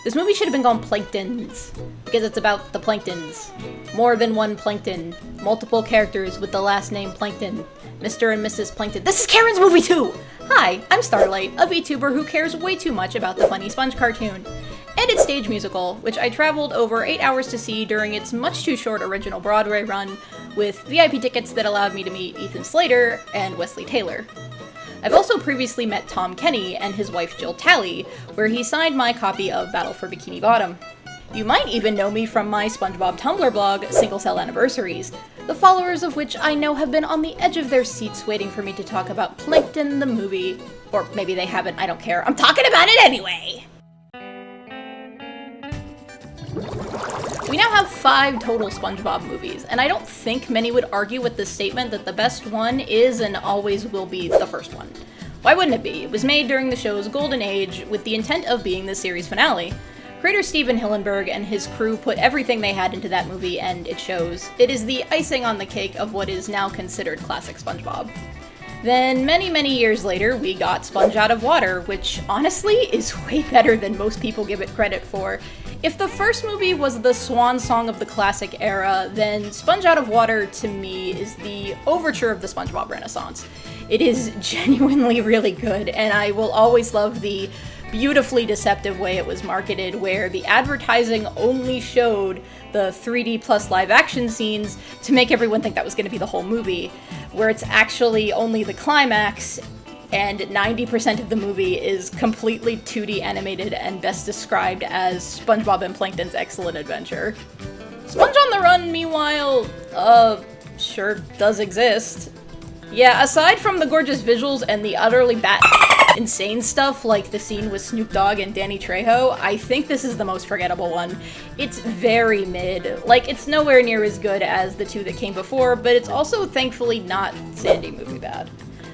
This movie should have been called Planktons, because it's about the Planktons. More than one Plankton. Multiple characters with the last name Plankton. Mr. and Mrs. Plankton. This is Karen's movie too! Hi, I'm Starlight, a VTuber who cares way too much about the funny Sponge cartoon. And its stage musical, which I traveled over 8 hours to see during its much too short original Broadway run, with VIP tickets that allowed me to meet Ethan Slater and Wesley Taylor. I've also previously met Tom Kenny and his wife Jill Talley, where he signed my copy of Battle for Bikini Bottom. You might even know me from my SpongeBob Tumblr blog, Single Cell Anniversaries, the followers of which I know have been on the edge of their seats waiting for me to talk about Plankton the movie. Or maybe they haven't, I don't care. I'm talking about it anyway! We now have 5 total SpongeBob movies, and I don't think many would argue with the statement that the best one is and always will be the first one. Why wouldn't it be? It was made during the show's golden age with the intent of being the series finale. Creator Steven Hillenburg and his crew put everything they had into that movie, and it shows. It is the icing on the cake of what is now considered classic SpongeBob. Then, many years later, we got Sponge Out of Water, which honestly is way better than most people give it credit for. If the first movie was the swan song of the classic era, then Sponge Out of Water, to me, is the overture of the SpongeBob Renaissance. It is genuinely really good, and I will always love the beautifully deceptive way it was marketed, where the advertising only showed the 3D plus live action scenes to make everyone think that was going to be the whole movie, where it's actually only the climax, and 90% of the movie is completely 2D animated and best described as SpongeBob and Plankton's Excellent Adventure. Sponge on the Run, meanwhile, sure does exist. Yeah, aside from the gorgeous visuals and the utterly insane stuff like the scene with Snoop Dogg and Danny Trejo, I think this is the most forgettable one. It's very mid. Like, it's nowhere near as good as the 2 that came before, but it's also thankfully not Sandy movie bad.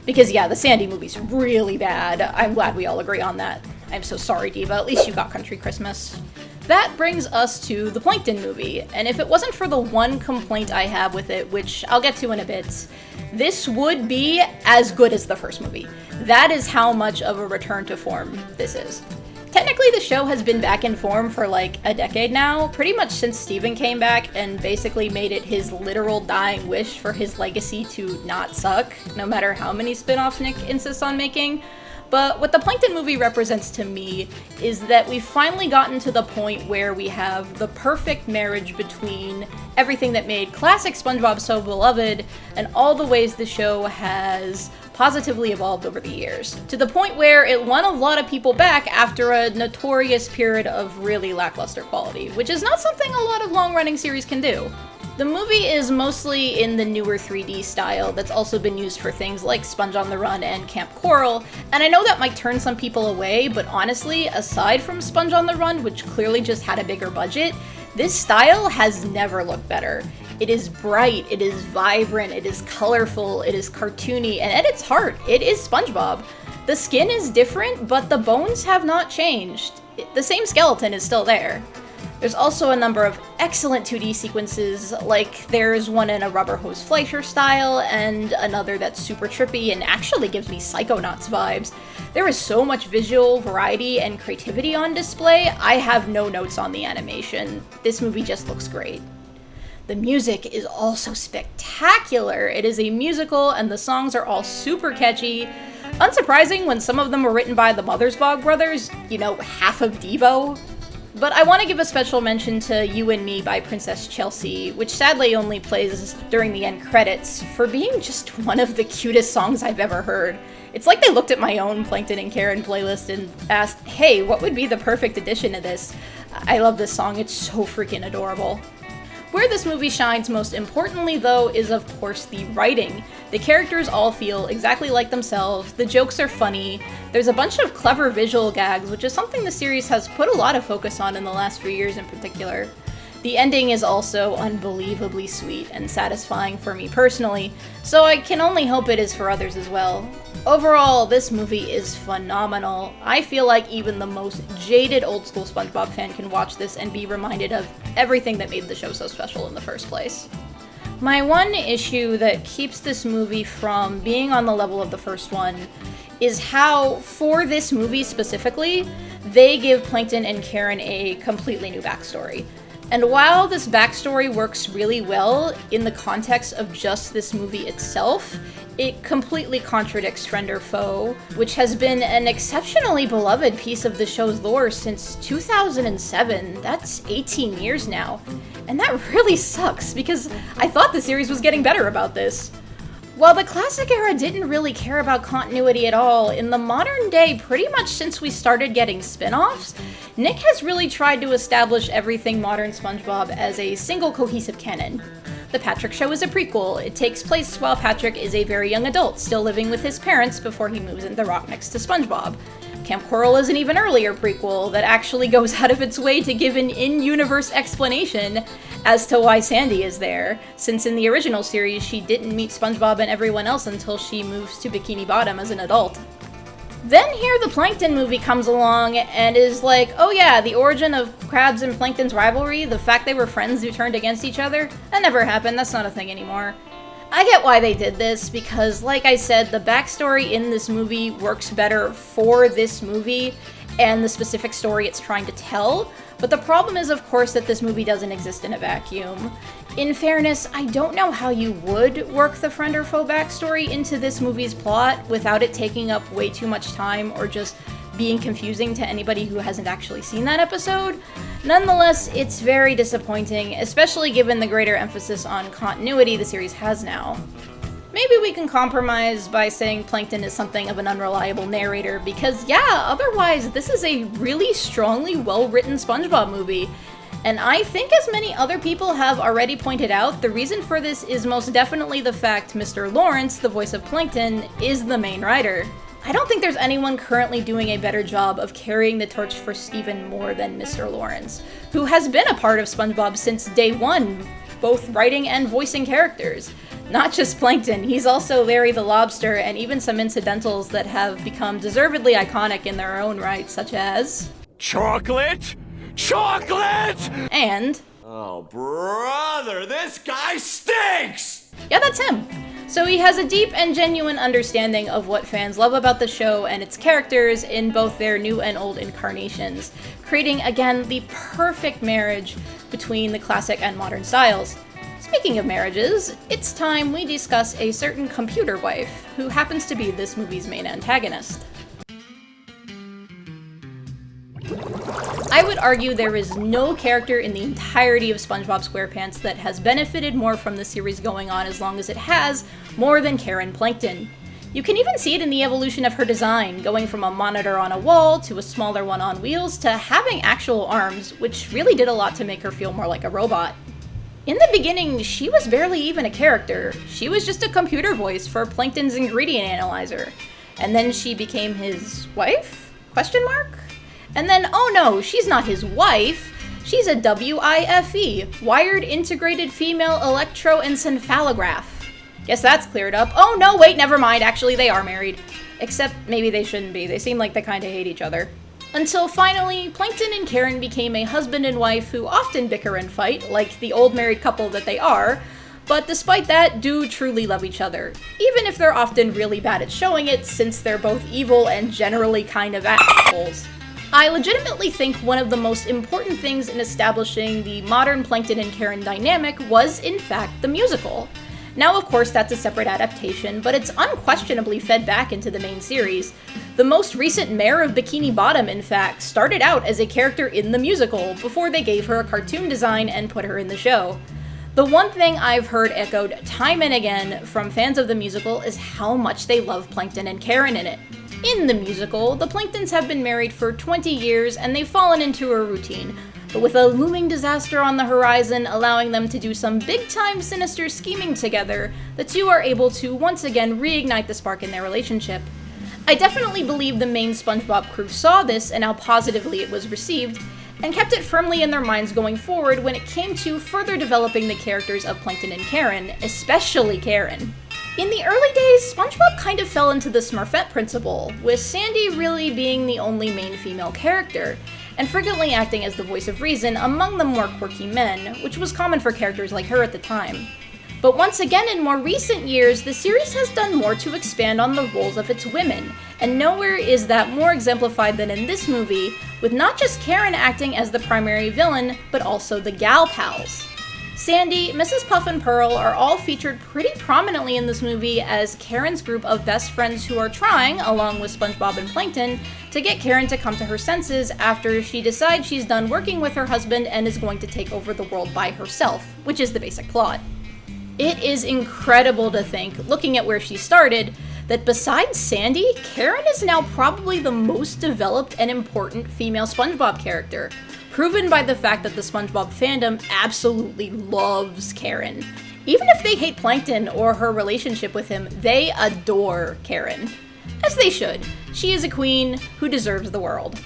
Because yeah, the Sandy movie's really bad. I'm glad we all agree on that. I'm so sorry, Diva. At least you got Country Christmas. That brings us to the Plankton movie, and if it wasn't for the one complaint I have with it, which I'll get to in a bit, this would be as good as the first movie. That is how much of a return to form this is. Technically, the show has been back in form for like a decade now, pretty much since Steven came back and basically made it his literal dying wish for his legacy to not suck, no matter how many spin-offs Nick insists on making. But what the Plankton movie represents to me is that we've finally gotten to the point where we have the perfect marriage between everything that made classic SpongeBob so beloved and all the ways the show has positively evolved over the years, to the point where it won a lot of people back after a notorious period of really lackluster quality, which is not something a lot of long-running series can do. The movie is mostly in the newer 3D style that's also been used for things like Sponge on the Run and Camp Coral, and I know that might turn some people away, but honestly, aside from Sponge on the Run, which clearly just had a bigger budget, this style has never looked better. It is bright, it is vibrant, it is colorful, it is cartoony, and at its heart, it is SpongeBob. The skin is different, but the bones have not changed. The same skeleton is still there. There's also a number of excellent 2D sequences, like there's one in a Rubber Hose Fleischer style, and another that's super trippy and actually gives me Psychonauts vibes. There is so much visual variety and creativity on display, I have no notes on the animation. This movie just looks great. The music is also spectacular. It is a musical, and the songs are all super catchy. Unsurprising when some of them were written by the Mothersbaugh brothers, you know, half of Devo. But I want to give a special mention to You and Me by Princess Chelsea, which sadly only plays during the end credits, for being just one of the cutest songs I've ever heard. It's like they looked at my own Plankton and Karen playlist and asked, hey, what would be the perfect addition to this? I love this song, it's so freaking adorable. Where this movie shines most importantly, though, is of course the writing. The characters all feel exactly like themselves, the jokes are funny, there's a bunch of clever visual gags, which is something the series has put a lot of focus on in the last few years in particular. The ending is also unbelievably sweet and satisfying for me personally, so I can only hope it is for others as well. Overall, this movie is phenomenal. I feel like even the most jaded old school SpongeBob fan can watch this and be reminded of everything that made the show so special in the first place. My one issue that keeps this movie from being on the level of the first one is how, for this movie specifically, they give Plankton and Karen a completely new backstory. And while this backstory works really well in the context of just this movie itself, it completely contradicts Friend or Foe, which has been an exceptionally beloved piece of the show's lore since 2007. That's 18 years now. And that really sucks, because I thought the series was getting better about this. While the classic era didn't really care about continuity at all, in the modern day, pretty much since we started getting spin-offs, Nick has really tried to establish everything modern SpongeBob as a single cohesive canon. The Patrick Show is a prequel. It takes place while Patrick is a very young adult, still living with his parents before he moves into the rock next to SpongeBob. Camp Coral is an even earlier prequel that actually goes out of its way to give an in-universe explanation as to why Sandy is there, since in the original series she didn't meet SpongeBob and everyone else until she moves to Bikini Bottom as an adult. Then here the Plankton movie comes along and is like, oh yeah, the origin of Krabs and Plankton's rivalry, the fact they were friends who turned against each other, that never happened, that's not a thing anymore. I get why they did this, because like I said, the backstory in this movie works better for this movie and the specific story it's trying to tell, but the problem is, of course, that this movie doesn't exist in a vacuum. In fairness, I don't know how you would work the Friend or Foe backstory into this movie's plot without it taking up way too much time or just being confusing to anybody who hasn't actually seen that episode. Nonetheless, it's very disappointing, especially given the greater emphasis on continuity the series has now. Maybe we can compromise by saying Plankton is something of an unreliable narrator, because yeah, otherwise this is a really strongly well-written SpongeBob movie. And I think, as many other people have already pointed out, the reason for this is most definitely the fact Mr. Lawrence, the voice of Plankton, is the main writer. I don't think there's anyone currently doing a better job of carrying the torch for Steven more than Mr. Lawrence, who has been a part of SpongeBob since day one, both writing and voicing characters. Not just Plankton, he's also Larry the Lobster and even some incidentals that have become deservedly iconic in their own right, such as... Chocolate! Chocolate! And... Oh, brother, this guy stinks! Yeah, that's him. So he has a deep and genuine understanding of what fans love about the show and its characters in both their new and old incarnations, creating, again, the perfect marriage between the classic and modern styles. Speaking of marriages, it's time we discuss a certain computer wife, who happens to be this movie's main antagonist. I would argue there is no character in the entirety of SpongeBob SquarePants that has benefited more from the series going on as long as it has, more than Karen Plankton. You can even see it in the evolution of her design, going from a monitor on a wall to a smaller one on wheels to having actual arms, which really did a lot to make her feel more like a robot. In the beginning, she was barely even a character. She was just a computer voice for Plankton's ingredient analyzer. And then she became his wife? Question mark? And then, oh no, she's not his wife. She's a WIFE, Wired Integrated Female Electroencephalograph. Guess that's cleared up. Oh no, wait, never mind. Actually, they are married. Except maybe they shouldn't be. They seem like they kinda hate each other. Until finally, Plankton and Karen became a husband and wife who often bicker and fight, like the old married couple that they are, but despite that, do truly love each other, even if they're often really bad at showing it, since they're both evil and generally kind of assholes. I legitimately think one of the most important things in establishing the modern Plankton and Karen dynamic was, in fact, the musical. Now, of course, that's a separate adaptation, but it's unquestionably fed back into the main series. The most recent mayor of Bikini Bottom, in fact, started out as a character in the musical before they gave her a cartoon design and put her in the show. The one thing I've heard echoed time and again from fans of the musical is how much they love Plankton and Karen in it. In the musical, the Planktons have been married for 20 years and they've fallen into a routine, but with a looming disaster on the horizon allowing them to do some big-time sinister scheming together, the two are able to once again reignite the spark in their relationship. I definitely believe the main SpongeBob crew saw this and how positively it was received, and kept it firmly in their minds going forward when it came to further developing the characters of Plankton and Karen, especially Karen. In the early days, SpongeBob kind of fell into the Smurfette principle, with Sandy really being the only main female character, and frequently acting as the voice of reason among the more quirky men, which was common for characters like her at the time. But once again, in more recent years, the series has done more to expand on the roles of its women, and nowhere is that more exemplified than in this movie, with not just Karen acting as the primary villain, but also the gal pals. Sandy, Mrs. Puff, and Pearl are all featured pretty prominently in this movie as Karen's group of best friends who are trying, along with SpongeBob and Plankton, to get Karen to come to her senses after she decides she's done working with her husband and is going to take over the world by herself, which is the basic plot. It is incredible to think, looking at where she started, that besides Sandy, Karen is now probably the most developed and important female SpongeBob character, proven by the fact that the SpongeBob fandom absolutely loves Karen. Even if they hate Plankton or her relationship with him, they adore Karen. As they should. She is a queen who deserves the world.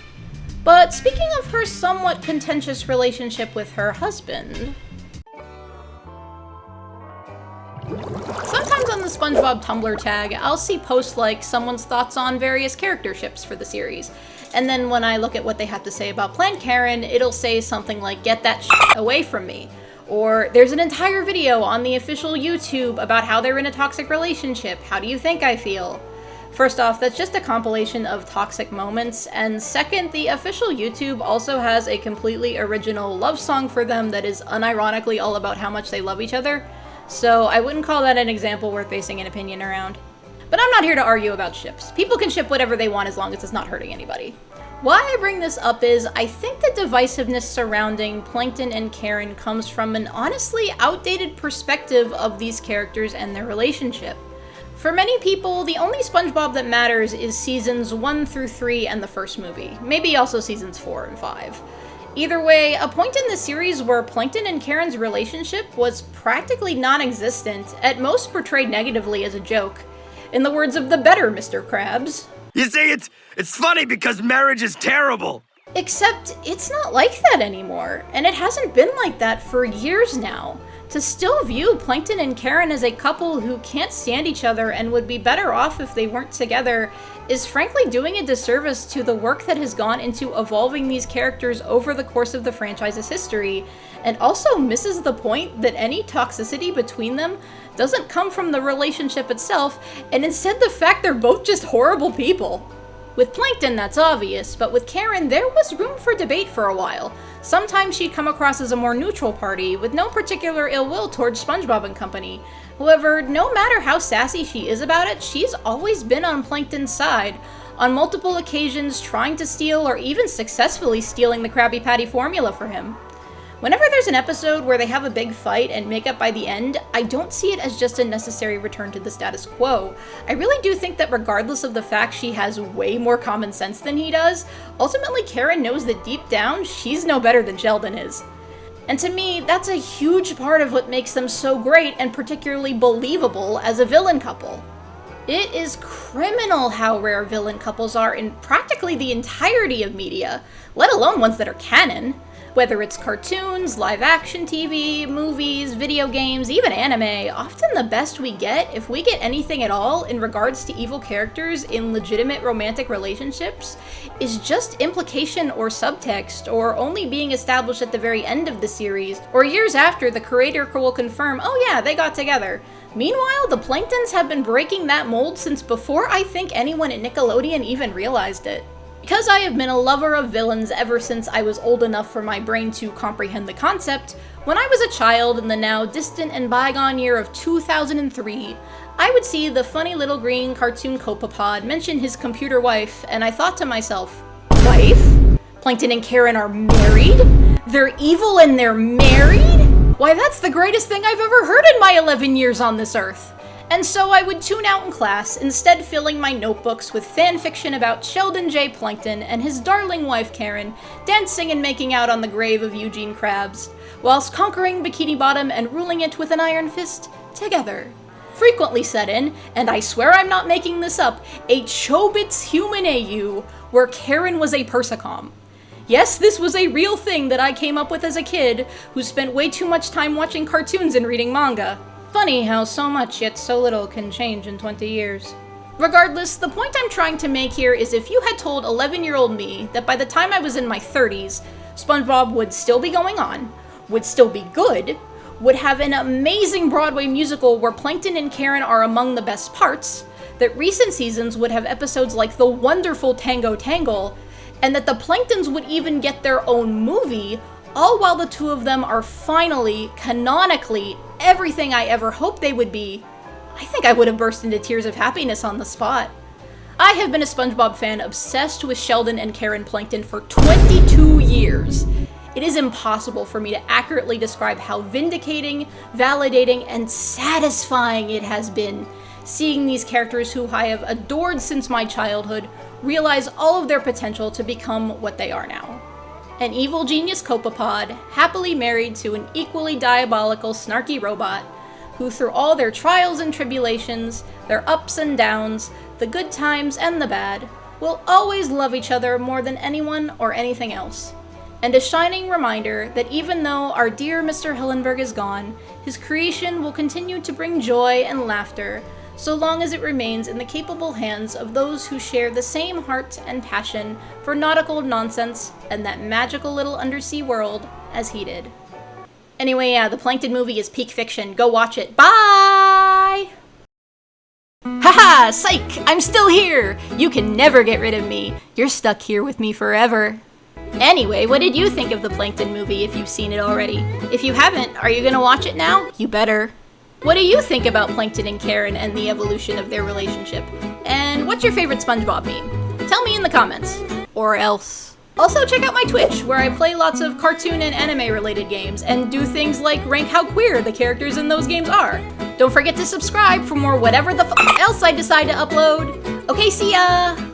But speaking of her somewhat contentious relationship with her husband, sometimes on the SpongeBob Tumblr tag, I'll see posts like someone's thoughts on various character ships for the series. And then when I look at what they have to say about Plankton Karen, it'll say something like, "Get that shit away from me." Or, "There's an entire video on the official YouTube about how they're in a toxic relationship. How do you think I feel?" First off, that's just a compilation of toxic moments, and second, the official YouTube also has a completely original love song for them that is unironically all about how much they love each other, so I wouldn't call that an example worth basing an opinion around. But I'm not here to argue about ships. People can ship whatever they want as long as it's not hurting anybody. Why I bring this up is, I think the divisiveness surrounding Plankton and Karen comes from an honestly outdated perspective of these characters and their relationship. For many people, the only SpongeBob that matters is seasons 1 through 3 and the first movie, maybe also seasons 4 and 5. Either way, a point in the series where Plankton and Karen's relationship was practically non-existent, at most portrayed negatively as a joke. In the words of the better Mr. Krabs, "You see, it's funny because marriage is terrible." Except it's not like that anymore, and it hasn't been like that for years now. To still view Plankton and Karen as a couple who can't stand each other and would be better off if they weren't together is frankly doing a disservice to the work that has gone into evolving these characters over the course of the franchise's history, and also misses the point that any toxicity between them doesn't come from the relationship itself, and instead the fact they're both just horrible people. With Plankton, that's obvious, but with Karen, there was room for debate for a while. Sometimes she'd come across as a more neutral party, with no particular ill will towards SpongeBob and company. However, no matter how sassy she is about it, she's always been on Plankton's side, on multiple occasions trying to steal or even successfully stealing the Krabby Patty formula for him. Whenever there's an episode where they have a big fight and make up by the end, I don't see it as just a necessary return to the status quo. I really do think that regardless of the fact she has way more common sense than he does, ultimately Karen knows that deep down, she's no better than Sheldon is. And to me, that's a huge part of what makes them so great and particularly believable as a villain couple. It is criminal how rare villain couples are in practically the entirety of media, let alone ones that are canon. Whether it's cartoons, live-action TV, movies, video games, even anime, often the best we get, if we get anything at all in regards to evil characters in legitimate romantic relationships, is just implication or subtext, or only being established at the very end of the series, or years after the creator will confirm, "Oh yeah, they got together." Meanwhile, the Planktons have been breaking that mold since before I think anyone at Nickelodeon even realized it. Because I have been a lover of villains ever since I was old enough for my brain to comprehend the concept, when I was a child in the now distant and bygone year of 2003, I would see the funny little green cartoon copepod mention his computer wife, and I thought to myself, wife? Plankton and Karen are married? They're evil and they're married? Why, that's the greatest thing I've ever heard in my 11 years on this earth. And so I would tune out in class, instead filling my notebooks with fan fiction about Sheldon J. Plankton and his darling wife Karen, dancing and making out on the grave of Eugene Krabs, whilst conquering Bikini Bottom and ruling it with an iron fist together. Frequently set in, and I swear I'm not making this up, a Chobits Human AU, where Karen was a Persicom. Yes, this was a real thing that I came up with as a kid, who spent way too much time watching cartoons and reading manga. Funny how so much yet so little can change in 20 years. Regardless, the point I'm trying to make here is if you had told 11-year-old me that by the time I was in my 30s, SpongeBob would still be going on, would still be good, would have an amazing Broadway musical where Plankton and Karen are among the best parts, that recent seasons would have episodes like the wonderful Tango Tangle, and that the Planktons would even get their own movie, all while the two of them are finally, canonically, everything I ever hoped they would be, I think I would have burst into tears of happiness on the spot. I have been a SpongeBob fan obsessed with Sheldon and Karen Plankton for 22 years. It is impossible for me to accurately describe how vindicating, validating, and satisfying it has been seeing these characters who I have adored since my childhood realize all of their potential to become what they are now. An evil genius copepod, happily married to an equally diabolical snarky robot, who through all their trials and tribulations, their ups and downs, the good times and the bad, will always love each other more than anyone or anything else. And a shining reminder that even though our dear Mr. Hillenburg is gone, his creation will continue to bring joy and laughter, so long as it remains in the capable hands of those who share the same heart and passion for nautical nonsense and that magical little undersea world as he did. Anyway, yeah, the Plankton movie is peak fiction. Go watch it. Bye! Haha, psych! I'm still here! You can never get rid of me. You're stuck here with me forever. Anyway, what did you think of the Plankton movie if you've seen it already? If you haven't, are you gonna watch it now? You better. What do you think about Plankton and Karen and the evolution of their relationship? And what's your favorite SpongeBob meme? Tell me in the comments. Or else. Also, check out my Twitch, where I play lots of cartoon and anime related games, and do things like rank how queer the characters in those games are. Don't forget to subscribe for more whatever the else I decide to upload. Okay, see ya!